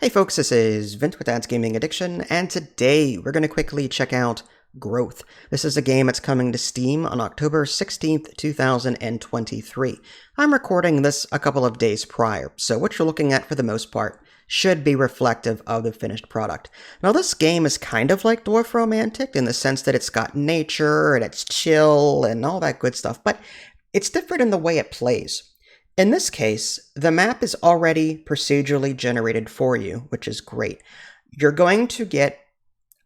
Hey folks, this is Vint with Dad's Gaming Addiction, and today we're going to quickly check out Growth. This is a game that's coming to Steam on October 16th, 2023. I'm recording this a couple of days prior, so what you're looking at for the most part should be reflective of the finished product. Now this game is kind of like Dwarf Romantic in the sense that it's got nature and it's chill and all that good stuff, but it's different in the way it plays. In this case, the map is already procedurally generated for you, which is great. You're going to get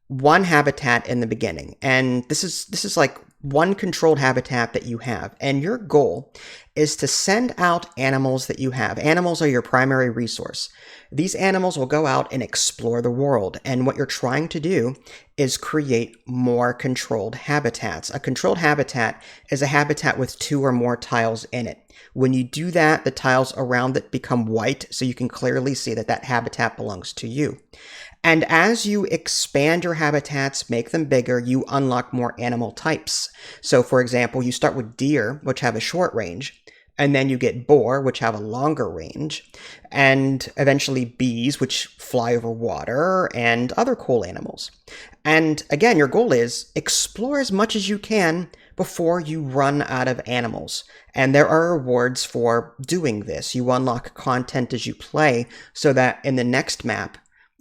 one habitat in the beginning, and this is like one controlled habitat that you have, and your goal is to send out animals that you have. Animals are your primary resource. These animals will go out and explore the world, and what you're trying to do is create more controlled habitats. A controlled habitat is a habitat with 2 or more tiles in it. When you do that, the tiles around it become white, so you can clearly see that that habitat belongs to you. And as you expand your habitats, make them bigger, you unlock more animal types. So for example, you start with deer, which have a short range, and then you get boar, which have a longer range, and eventually bees, which fly over water, and other cool animals. And again, your goal is explore as much as you can before you run out of animals. And there are rewards for doing this. You unlock content as you play so that in the next map,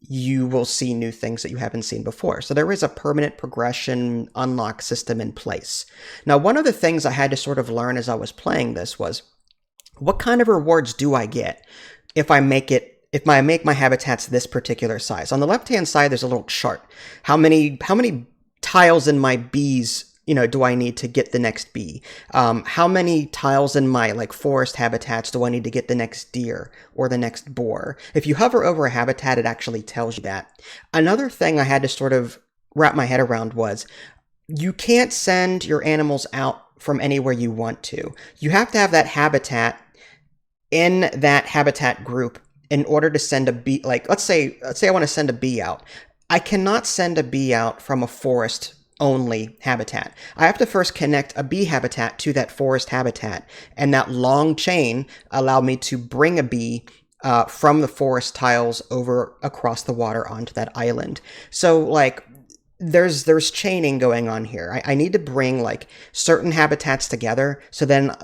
you will see new things that you haven't seen before. So there is a permanent progression unlock system in place. Now, one of the things I had to sort of learn as I was playing this was, what kind of rewards do I get if I make my habitats this particular size? On the left-hand side, there's a little chart. How many tiles in my bees do I need to get the next bee? How many tiles in my forest habitats do I need to get the next deer or the next boar? If you hover over a habitat, it actually tells you that. Another thing I had to sort of wrap my head around was, you can't send your animals out from anywhere you want to. You have to have that habitat in that habitat group in order to send a bee. Let's say I want to send a bee out. I cannot send a bee out from a forest only habitat. I have to first connect a bee habitat to that forest habitat, and that long chain allowed me to bring a bee from the forest tiles over across the water onto that island. So there's chaining going on here. I need to bring certain habitats together so then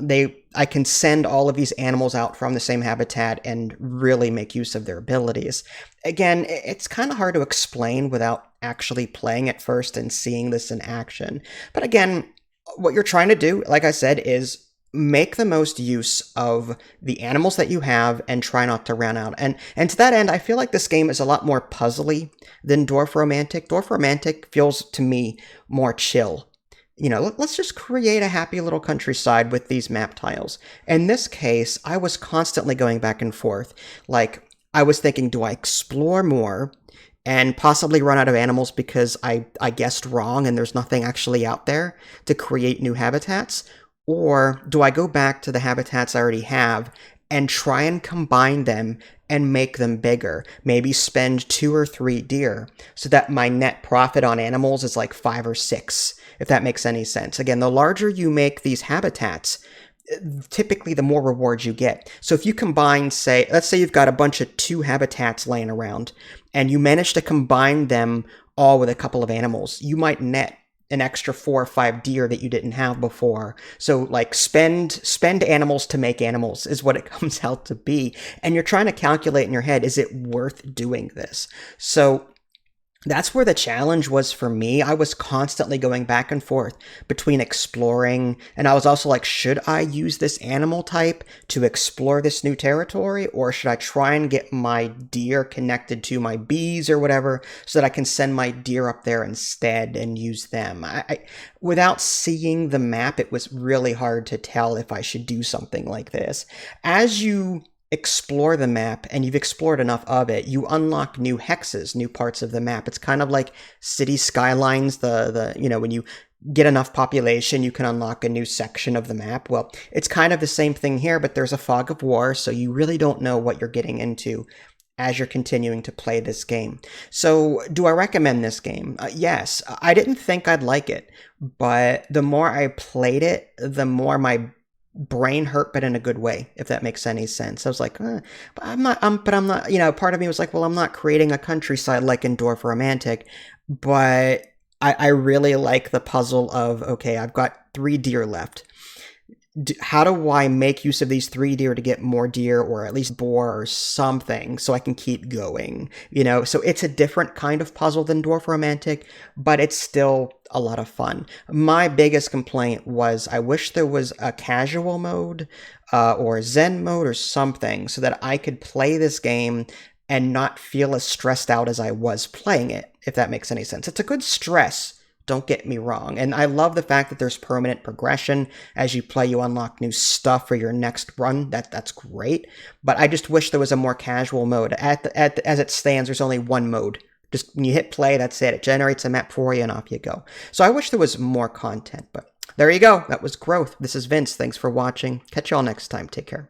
I can send all of these animals out from the same habitat and really make use of their abilities. Again, it's kind of hard to explain without actually playing it first and seeing this in action. But again, what you're trying to do, like I said, is make the most use of the animals that you have and try not to run out. And to that end, I feel like this game is a lot more puzzly than Dwarf Romantic. Dwarf Romantic feels to me more chill. Let's just create a happy little countryside with these map tiles. In this case, I was constantly going back and forth. I was thinking, do I explore more and possibly run out of animals because I guessed wrong and there's nothing actually out there to create new habitats? Or do I go back to the habitats I already have and try and combine them and make them bigger? Maybe spend 2 or 3 deer so that my net profit on animals is 5 or 6, if that makes any sense. Again, the larger you make these habitats, typically the more rewards you get. So if you combine, let's say you've got a bunch of 2 habitats laying around and you manage to combine them all with a couple of animals, you might net an extra 4 or 5 deer that you didn't have before. So spend animals to make animals is what it comes out to be. And you're trying to calculate in your head, is it worth doing this? So that's where the challenge was for me. I was constantly going back and forth between exploring, and I was also should I use this animal type to explore this new territory, or should I try and get my deer connected to my bees or whatever so that I can send my deer up there instead and use them? Without seeing the map, it was really hard to tell if I should do something like this. As you explore the map and you've explored enough of it, you unlock new hexes, new parts of the map. It's kind of like city skylines, when you get enough population, you can unlock a new section of the map. Well, it's kind of the same thing here, but there's a fog of war, so you really don't know what you're getting into as you're continuing to play this game. So do I recommend this game? Yes. I didn't think I'd like it, but the more I played it, the more my brain hurt, but in a good way, if that makes any sense. I was like, but I'm not, part of me was like, well, I'm not creating a countryside like in Dwarf Romantic, but I really like the puzzle of, okay, I've got 3 deer left. How do I make use of these 3 deer to get more deer or at least boar or something so I can keep going? So it's a different kind of puzzle than Dwarf Romantic, but it's still a lot of fun. My biggest complaint was I wish there was a casual mode or Zen mode or something so that I could play this game and not feel as stressed out as I was playing it, if that makes any sense. It's a good stress. Don't get me wrong. And I love the fact that there's permanent progression. As you play, you unlock new stuff for your next run. That's great. But I just wish there was a more casual mode. As it stands, there's only one mode. Just when you hit play, that's it. It generates a map for you and off you go. So I wish there was more content. But there you go. That was Growth. This is Vince. Thanks for watching. Catch y'all next time. Take care.